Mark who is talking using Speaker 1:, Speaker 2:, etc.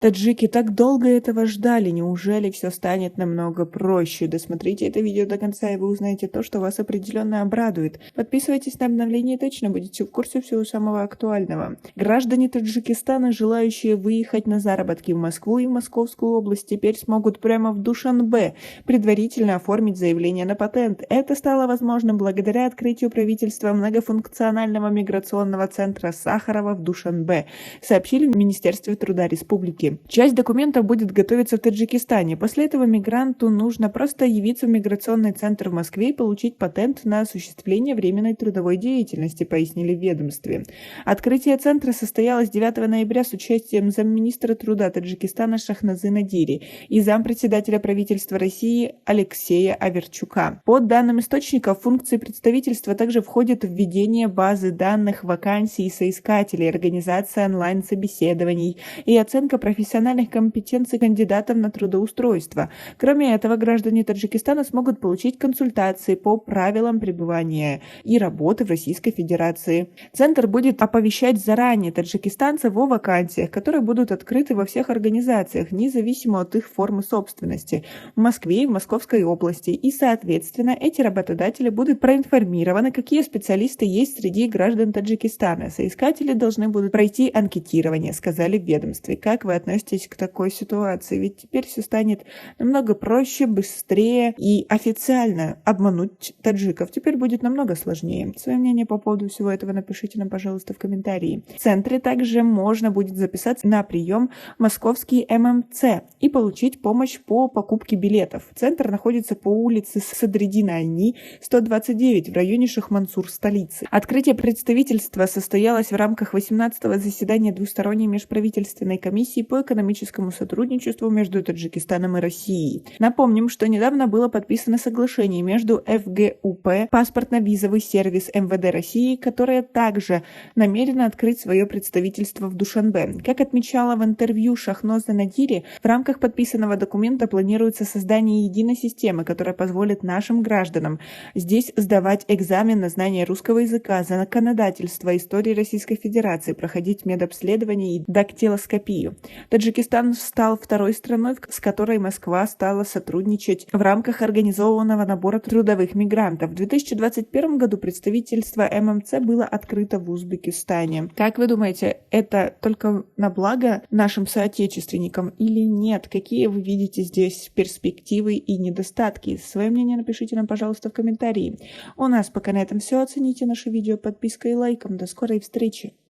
Speaker 1: Таджики так долго этого ждали, неужели все станет намного проще? Досмотрите это видео до конца, и вы узнаете то, что вас определенно обрадует. Подписывайтесь на обновления, и точно будете в курсе всего самого актуального. Граждане Таджикистана, желающие выехать на заработки в Москву и в Московскую область, теперь смогут прямо в Душанбе предварительно оформить заявление на патент. Это стало возможным благодаря открытию правительства многофункционального миграционного центра Сахарова в Душанбе, сообщили в Министерстве труда республики. Часть документов будет готовиться в Таджикистане. После этого мигранту нужно просто явиться в миграционный центр в Москве и получить патент на осуществление временной трудовой деятельности, пояснили в ведомстве. Открытие центра состоялось 9 ноября с участием замминистра труда Таджикистана Шахназы Надири и зампредседателя правительства России Алексея Аверчука. По данным источников, функции представительства также входят в введение базы данных вакансий соискателей, организация онлайн-собеседований и оценка профессиональных компетенций кандидатов на трудоустройство. Кроме этого, граждане Таджикистана смогут получить консультации по правилам пребывания и работы в Российской Федерации. Центр будет оповещать заранее таджикистанцев о вакансиях, которые будут открыты во всех организациях, независимо от их формы собственности, в Москве и в Московской области, и, соответственно, эти работодатели будут проинформированы, какие специалисты есть среди граждан Таджикистана. Соискатели должны будут пройти анкетирование, сказали в ведомстве. Как вы относитесь к такой ситуации? Ведь теперь все станет намного проще, быстрее, и официально обмануть таджиков теперь будет намного сложнее. Свое мнение по поводу всего этого напишите нам, пожалуйста, в комментарии. В центре также можно будет записаться на прием в московский ММЦ и получить помощь по покупке билетов. Центр находится по улице Садриддина-Ани, 129 в районе Шахмансур, столицы. Открытие представительства состоялось в рамках 18-го заседания двусторонней межправительственной комиссии по экономическому сотрудничеству между Таджикистаном и Россией. Напомним, что недавно было подписано соглашение между ФГУП, паспортно-визовый сервис МВД России, которое также намерено открыть свое представительство в Душанбе. Как отмечала в интервью Шахноза Надири, в рамках подписанного документа планируется создание единой системы, которая позволит нашим гражданам здесь сдавать экзамен на знание русского языка, законодательства, истории Российской Федерации, проходить медобследование и дактилоскопию. Таджикистан стал второй страной, с которой Москва стала сотрудничать в рамках организованного набора трудовых мигрантов. В 2021 году представительство ММЦ было открыто в Узбекистане. Как вы думаете, это только на благо нашим соотечественникам или нет? Какие вы видите здесь перспективы и недостатки? Свое мнение напишите нам, пожалуйста, в комментарии. У нас пока на этом все. Оцените наше видео подпиской и лайком. До скорой встречи!